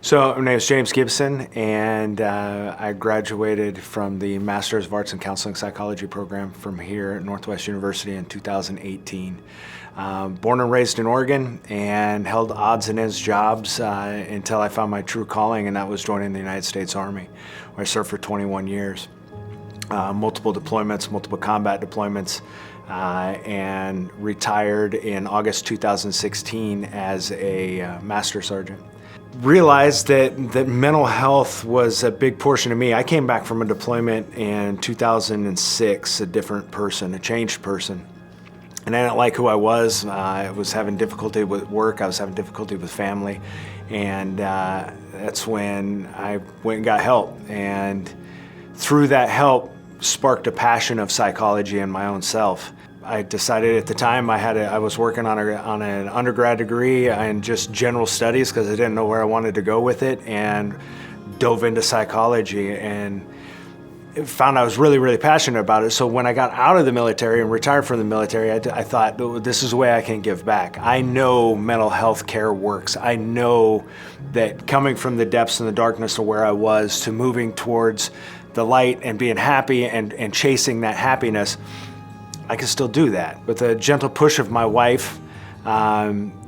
So my name is James Gibson, and I graduated from the Master's of Arts in Counseling Psychology program from here at Northwest University in 2018. Born and raised in Oregon, and held odds and ends jobs until I found my true calling, and that was joining the United States Army, where I served for 21 years. Multiple deployments, multiple combat deployments, and retired in August 2016 as a Master Sergeant. Realized that mental health was a big portion of me. I came back from a deployment in 2006, a different person, a changed person. And I didn't like who I was. I was having difficulty with work, I was having difficulty with family, and that's when I went and got help. And through that help, sparked a passion of psychology in my own self. I decided at the time I was working on an undergrad degree in just general studies because I didn't know where I wanted to go with it, and dove into psychology and found I was really, really passionate about it. So when I got out of the military and retired from the military, I thought, oh, this is a way I can give back. I know mental health care works. I know that coming from the depths and the darkness of where I was to moving towards the light and being happy and chasing that happipiness, I can still do that. With a gentle push of my wife,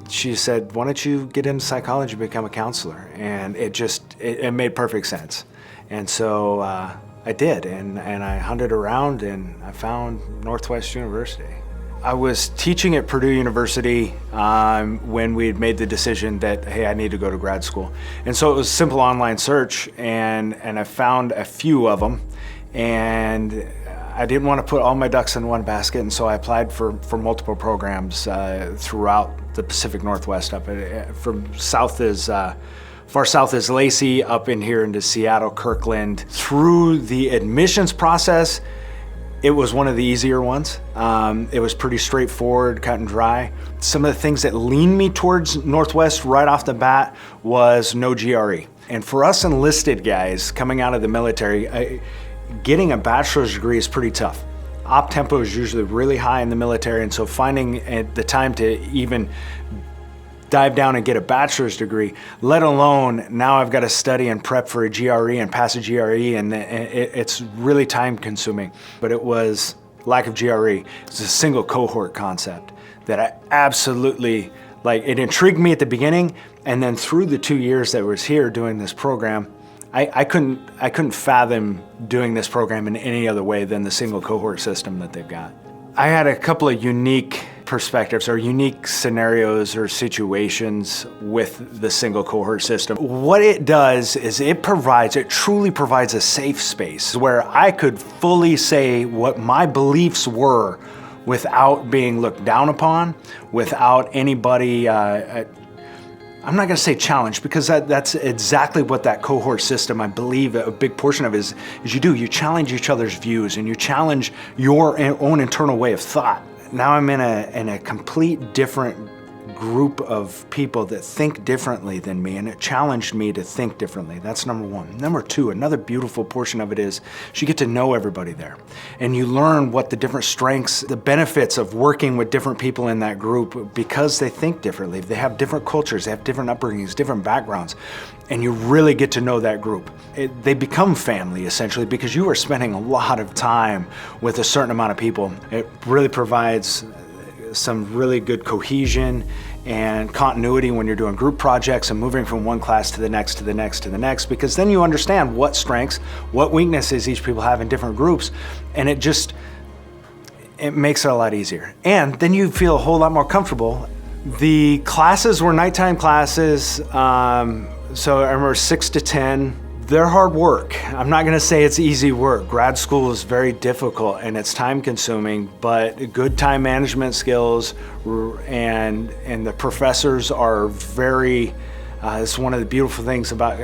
she said, why don't you get into psychology and become a counselor? And it made perfect sense. And so I did, and I hunted around and I found Northwest University. I was teaching at Purdue University when we had made the decision that, hey, I need to go to grad school. And so it was a simple online search, and I found a few of them, and I didn't want to put all my ducks in one basket, and so I applied for multiple programs throughout the Pacific Northwest. From far south is Lacey, up in here into Seattle, Kirkland. Through the admissions process, it was one of the easier ones. It was pretty straightforward, cut and dry. Some of the things that leaned me towards Northwest right off the bat was no GRE. And for us enlisted guys coming out of the military, getting a bachelor's degree is pretty tough. Op tempo is usually really high in the military, and so finding the time to even dive down and get a bachelor's degree, let alone now I've got to study and prep for a GRE and pass a GRE, and it's really time consuming. But it was lack of GRE. It's a single cohort concept that I absolutely, it intrigued me at the beginning, and then through the 2 years that I was here doing this program, I couldn't fathom doing this program in any other way than the single cohort system that they've got. I had a couple of unique perspectives or unique scenarios or situations with the single cohort system. What it does is it truly provides a safe space where I could fully say what my beliefs were without being looked down upon, without anybody I'm not going to say challenge, because that's exactly what that cohort system, I believe a big portion of it is you challenge each other's views and you challenge your own internal way of thought. Now I'm in a complete different group of people that think differently than me, and it challenged me to think differently. That's number one. Number two, another beautiful portion of it is you get to know everybody there, and you learn what the different strengths, the benefits of working with different people in that group, because they think differently. They have different cultures, they have different upbringings, different backgrounds, and you really get to know that group. They become family, essentially, because you are spending a lot of time with a certain amount of people. It really provides some really good cohesion and continuity when you're doing group projects and moving from one class to the next, to the next, to the next, because then you understand what strengths, what weaknesses each people have in different groups, and it makes it a lot easier. And then you feel a whole lot more comfortable. The classes were nighttime classes, so I remember 6 to 10. They're hard work. I'm not gonna say it's easy work. Grad school is very difficult and it's time consuming, but good time management skills, and the professors are very, it's one of the beautiful things about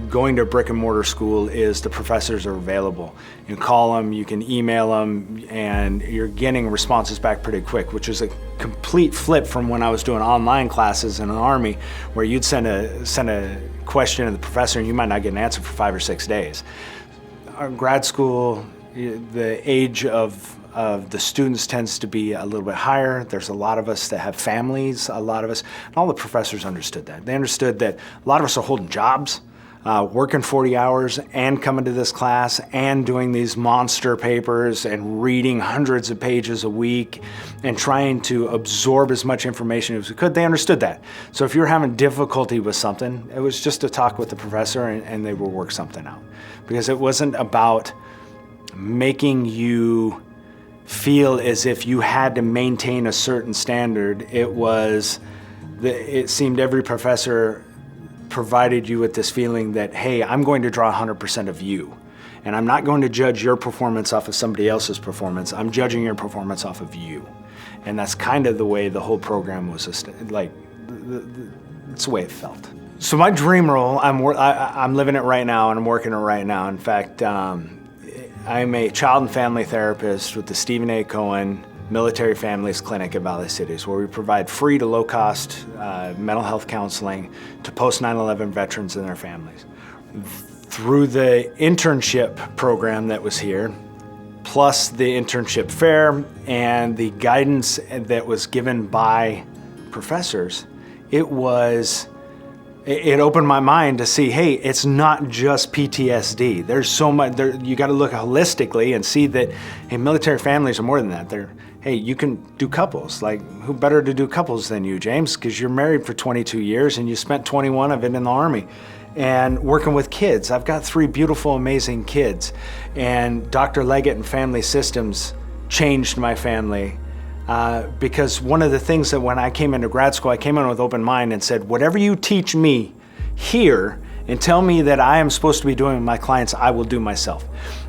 going to a brick and mortar school is the professors are available. You can call them, you can email them, and you're getting responses back pretty quick, which is a complete flip from when I was doing online classes in the Army, where you'd send a question to the professor and you might not get an answer for 5 or 6 days. Our grad school, the age of of the students tends to be a little bit higher. There's a lot of us that have families, a lot of us, and all the professors understood that. They understood that a lot of us are holding jobs, working 40 hours and coming to this class and doing these monster papers and reading hundreds of pages a week and trying to absorb as much information as we could. They understood that. So if you're having difficulty with something, it was just to talk with the professor and they will work something out. Because it wasn't about making you feel as if you had to maintain a certain standard. It seemed every professor provided you with this feeling that, hey, I'm going to draw 100% of you. And I'm not going to judge your performance off of somebody else's performance. I'm judging your performance off of you. And that's kind of the way the whole program was, it's the way it felt. So my dream role, I'm living it right now and I'm working it right now. In fact, I'm a child and family therapist with the Stephen A. Cohen Military Families Clinic at Valley Cities, where we provide free to low-cost mental health counseling to post-9/11 veterans and their families. Through the internship program that was here, plus the internship fair and the guidance that was given by professors, it opened my mind to see, hey, it's not just PTSD. There's so much, you got to look holistically and see that, hey, military families are more than that. Hey, you can do couples. Like, who better to do couples than you, James? Because you're married for 22 years and you spent 21 of it in the Army. And working with kids. I've got 3 beautiful, amazing kids. And Dr. Leggett and Family Systems changed my family. Because one of the things that when I came into grad school, I came in with open mind and said, whatever you teach me here and tell me that I am supposed to be doing with my clients, I will do myself.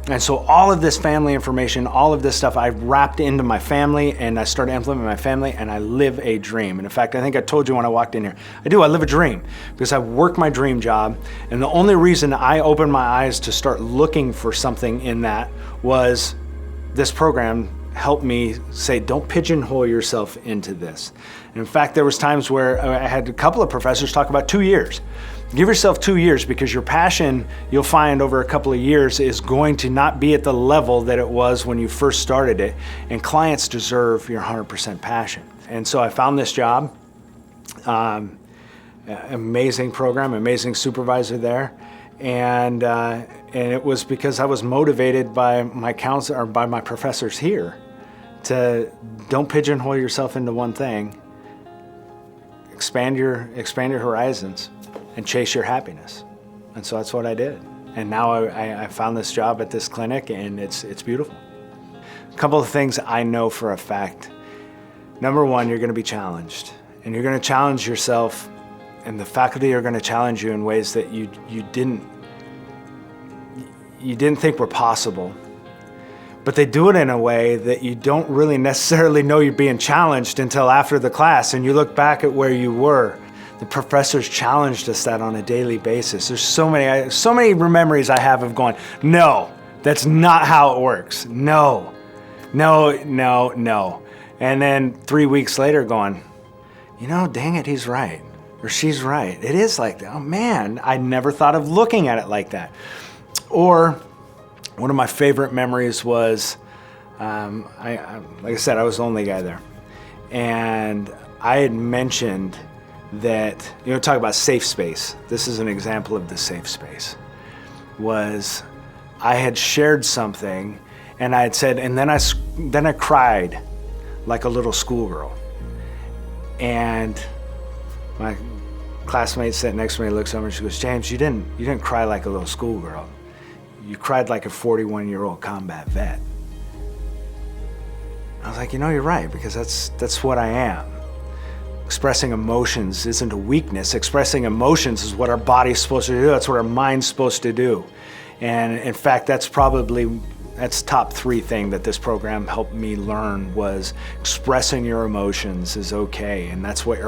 And so all of this family information, all of this stuff, I wrapped into my family and I started implementing my family and I live a dream. And in fact, I think I told you when I walked in here, I live a dream because I work my dream job. And the only reason I opened my eyes to start looking for something in that was this program helped me say, don't pigeonhole yourself into this. And in fact, there was times where I had a couple of professors talk about 2 years. Give yourself 2 years because your passion, you'll find over a couple of years, is going to not be at the level that it was when you first started it. And clients deserve your 100% passion. And so I found this job, amazing program, amazing supervisor there. And it was because I was motivated by my counselor or by my professors here to don't pigeonhole yourself into one thing. Expand your horizons and chase your happiness. And so that's what I did. And now I found this job at this clinic and it's beautiful. A couple of things I know for a fact. Number one, you're going to be challenged, and you're going to challenge yourself, and the faculty are going to challenge you in ways that you didn't think were possible. But they do it in a way that you don't really necessarily know you're being challenged until after the class and you look back at where you were. The professors challenged us that on a daily basis. There's so many memories I have of going, no, that's not how it works. No. And then 3 weeks later going, dang it, he's right. Or she's right. It is like that. Oh man, I never thought of looking at it like that. Or one of my favorite memories was, like I said, I was the only guy there. And I had mentioned that, talk about safe space. This is an example of the safe space. Was I had shared something and I had said, and then I cried like a little schoolgirl. And my classmate sitting next to me looks over and she goes, James, you didn't cry like a little schoolgirl. You cried like a 41-year-old combat vet. I was like, you're right, because that's what I am. Expressing emotions isn't a weakness. Expressing emotions is what our body's supposed to do. That's what our mind's supposed to do. And in fact, that's top 3 thing that this program helped me learn was expressing your emotions is okay. And that's what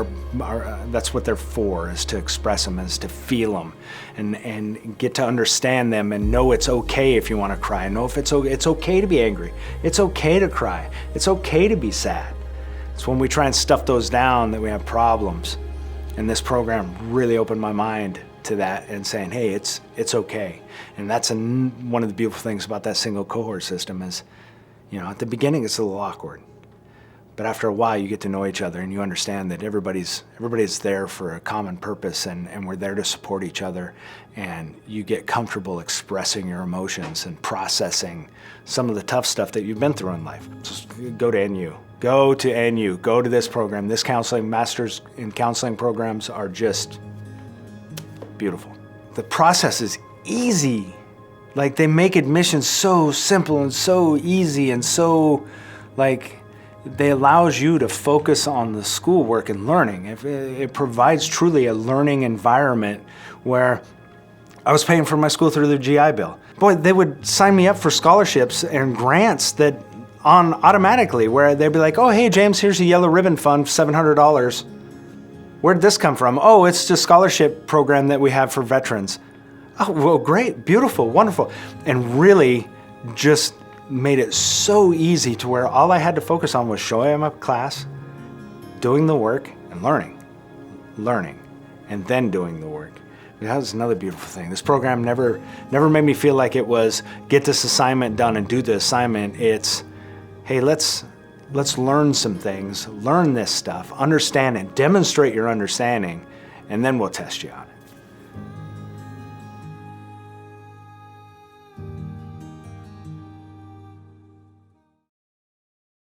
that's what they're for, is to express them, is to feel them and get to understand them and know it's okay if you want to cry. Know if it's okay to be angry. It's okay to cry. It's okay to be sad. It's when we try and stuff those down that we have problems. And this program really opened my mind to that and saying, hey, it's okay. And that's one of the beautiful things about that single cohort system is, At the beginning it's a little awkward. But after a while, you get to know each other and you understand that everybody's there for a common purpose, and we're there to support each other. And you get comfortable expressing your emotions and processing some of the tough stuff that you've been through in life. Just go to NU. Go to NU. Go to this program. This Masters in Counseling programs are just beautiful. The process is easy. Like, they make admissions so simple and so easy and so, they allows you to focus on the schoolwork and learning. It provides truly a learning environment where I was paying for my school through the GI Bill. Boy, they would sign me up for scholarships and grants that automatically, where they'd be like, oh, hey, James, here's a yellow ribbon fund, $700. Where'd this come from? Oh, it's the scholarship program that we have for veterans. Oh, well, great, beautiful, wonderful. And really just made it so easy to where all I had to focus on was showing up class, doing the work, and learning, and then doing the work. That was another beautiful thing. This program never made me feel like it was get this assignment done and do the assignment. It's, hey, let's learn some things, learn this stuff, understand it, demonstrate your understanding, and then we'll test you on it.